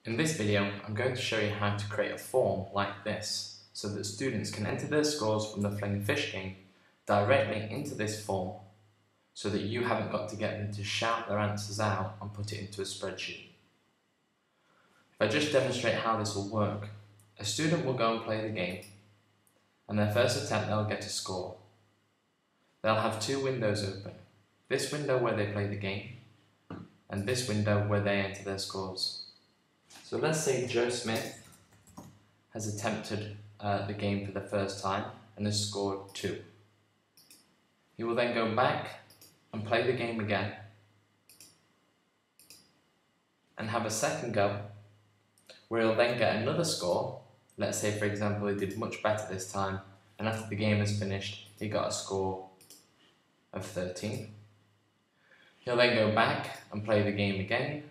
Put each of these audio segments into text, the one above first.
In this video, I'm going to show you how to create a form like this so that students can enter their scores from the Fling Fish game directly into this form so that you haven't got to get them to shout their answers out and put it into a spreadsheet. If I just demonstrate how this will work, a student will go and play the game, and their first attempt they'll get a score. They'll have two windows open, this window where they play the game and this window where they enter their scores. So let's say Joe Smith has attempted the game for the first time and has scored 2. He will then go back and play the game again and have a second go where he'll then get another score. Let's say, for example, he did much better this time, and after the game is finished he got a score of 13. He'll then go back and play the game again,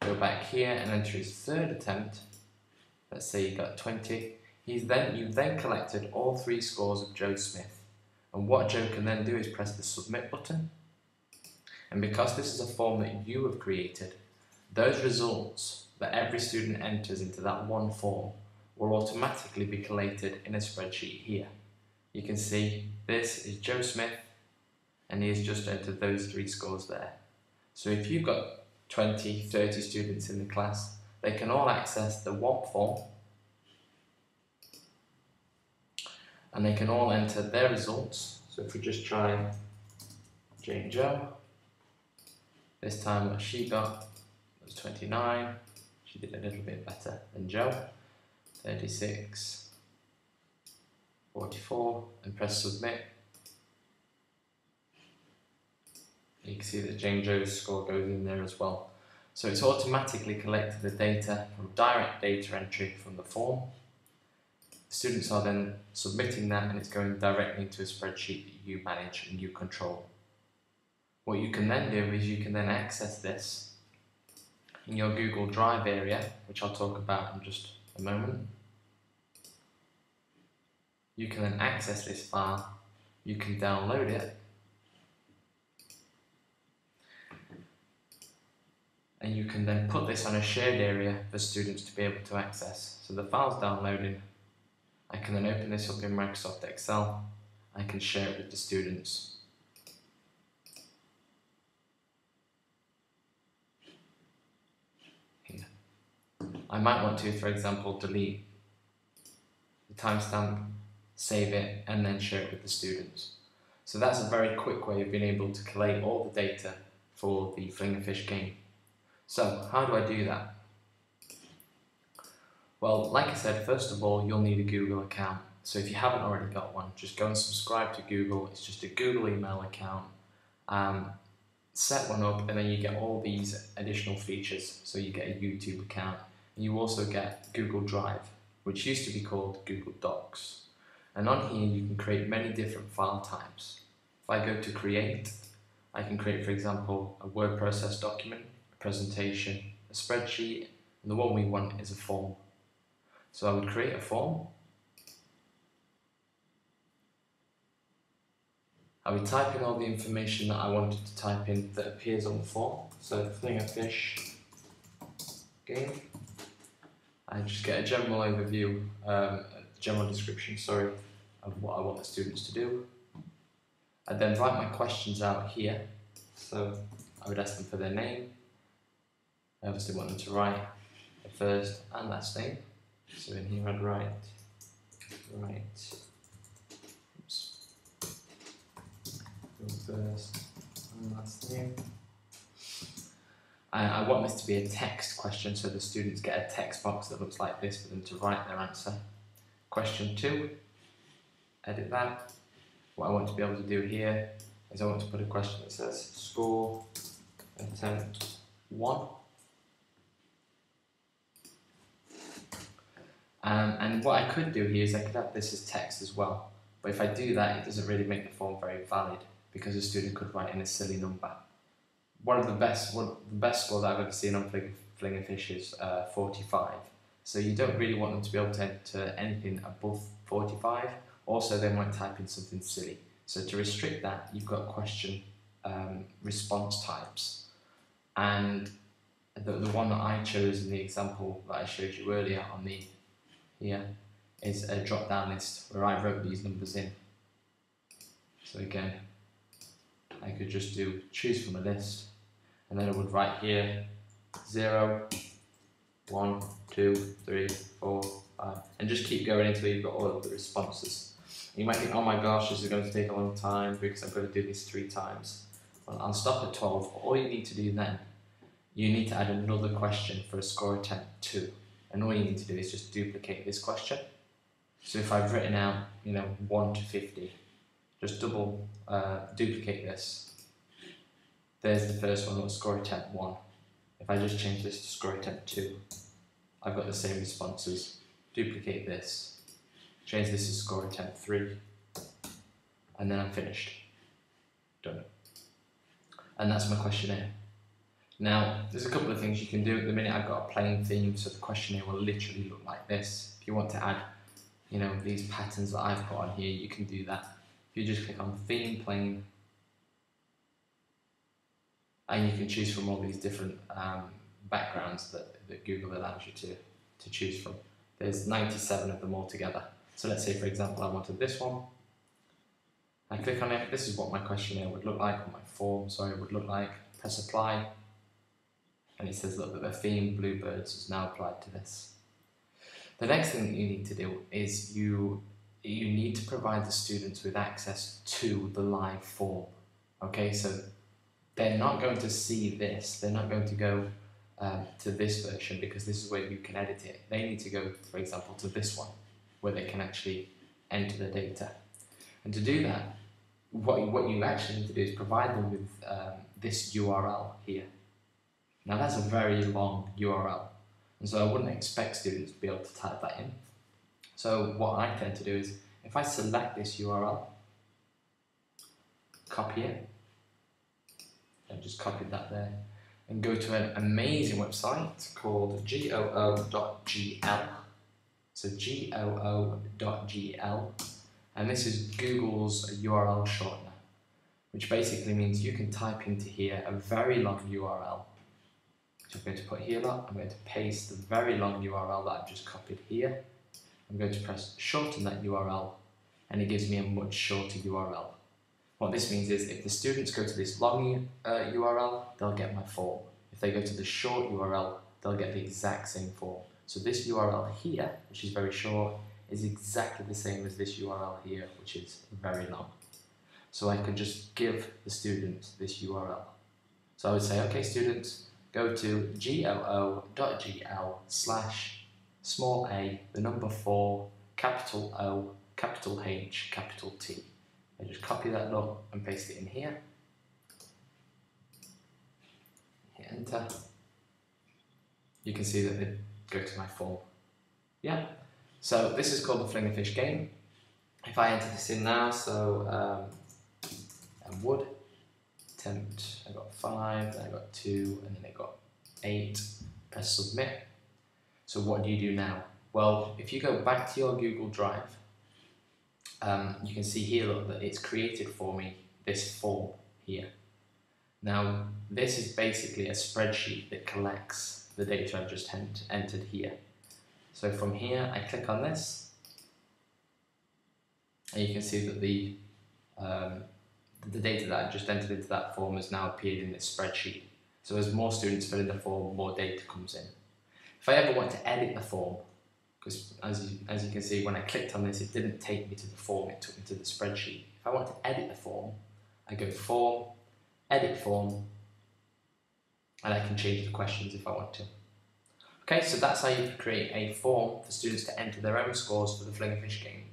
go back here and enter his third attempt. Let's say he got 20. You've then collected all 3 scores of Joe Smith, and what Joe can then do is press the submit button, and because this is a form that you have created, those results that every student enters into that one form will automatically be collated in a spreadsheet here. You can see this is Joe Smith and he has just entered those 3 scores there. So if you've got 20, 30 students in the class, they can all access the one form and they can all enter their results. So if we just try Jane Joe, this time what she got was 29. She did a little bit better than Joe. 36, 44, and press submit. You can see that Jane Joe's score goes in there as well. So it's automatically collected the data from direct data entry from the form. The students are then submitting that and it's going directly into a spreadsheet that you manage and you control. What you can then do is you can then access this in your Google Drive area, which I'll talk about in just a moment. You can then access this file, you can download it, and you can then put this on a shared area for students to be able to access. So the file's downloading, I can then open this up in Microsoft Excel, I can share it with the students. Here. I might want to, for example, delete the timestamp, save it, and then share it with the students. So that's a very quick way of being able to collate all the data for the Fling a Fish game. So, how do I do that? Well, like I said, first of all, you'll need a Google account. So if you haven't already got one, just go and subscribe to Google. It's just a Google email account. Set one up and then you get all these additional features. So you get a YouTube account and you also get Google Drive, which used to be called Google Docs. And on here you can create many different file types. If I go to create, I can create, for example, a word process document, presentation, a spreadsheet, and the one we want is a form. So I would create a form. I would type in all the information that I wanted to type in that appears on the form. So Fling a Fish game. I just get a general overview, general description, sorry, of what I want the students to do. I then write my questions out here. So I would ask them for their name. I obviously want them to write their first and last name. So in here I'd write, oops, first and last name. I want this to be a text question, so the students get a text box that looks like this for them to write their answer. Question 2, edit that. What I want to be able to do here is I want to put a question that says score attempt 1. And what I could do here is I could have this as text as well, but if I do that it doesn't really make the form very valid because a student could write in a silly number. One of the best score that I've ever seen on Fling a Fish is 45, so you don't really want them to be able to enter anything above 45. Also they might type in something silly, so to restrict that you've got question response types, and the one that I chose in the example that I showed you earlier on here is a drop down list where I wrote these numbers in. So again, I could just choose from a list, and then I would write here 0, 1, 2, 3, 4, 5, and just keep going until you've got all of the responses. You might think, oh my gosh, this is going to take a long time because I'm going to do this 3 times. Well, I'll stop at 12. All you need to do then, you need to add another question for a score attempt 2. And all you need to do is just duplicate this question. So if I've written out, 1 to 50, just duplicate this. There's the first one, score attempt 1. If I just change this to score attempt 2, I've got the same responses. Duplicate this, change this to score attempt 3, and then I'm finished. Done. And that's my questionnaire. Now, there's a couple of things you can do. At the minute I've got a plain theme, so the questionnaire will literally look like this. If you want to add, these patterns that I've put on here, you can do that. If you just click on theme, plain, and you can choose from all these different backgrounds that Google allows you to choose from. There's 97 of them all together. So let's say, for example, I wanted this one. I click on it. This is what my questionnaire would look like, or my form, would look like. Press apply. And it says, look, that the theme Bluebirds is now applied to this. The next thing that you need to do is you need to provide the students with access to the live form. Okay, so they're not going to see this. They're not going to go to this version because this is where you can edit it. They need to go, for example, to this one where they can actually enter the data. And to do that, what you actually need to do is provide them with this URL here. Now that's a very long URL, and so I wouldn't expect students to be able to type that in. So what I tend to do is, if I select this URL, copy it, I've just copied that there, and go to an amazing website called goo.gl. So goo.gl, and this is Google's URL shortener, which basically means you can type into here a very long URL. So I'm going to put here, I'm going to paste the very long URL that I've just copied here. I'm going to press shorten that URL, and it gives me a much shorter URL. What this means is if the students go to this long URL, they'll get my form. If they go to the short URL, they'll get the exact same form. So this URL here, which is very short, is exactly the same as this URL here, which is very long. So I could just give the students this URL. So I would say, okay, students, go to goo.gl/a, 4, O, H, T. I just copy that up and paste it in here. Hit enter. You can see that they go to my form. Yeah. So this is called the Fling a Fish game. If I enter this in now, so I would attempt, I got 5, then I got 2, and then I got 8, press submit. So what do you do now? Well, if you go back to your Google Drive, you can see here, look, that it's created for me this form here. Now, this is basically a spreadsheet that collects the data I've just entered here. So from here, I click on this, and you can see that the data that I've just entered into that form has now appeared in this spreadsheet. So as more students fill in the form, more data comes in. If I ever want to edit the form, because as you can see, when I clicked on this, it didn't take me to the form, it took me to the spreadsheet. If I want to edit the form, I go Form, Edit Form, and I can change the questions if I want to. Okay, so that's how you create a form for students to enter their own scores for the Fling a Fish game.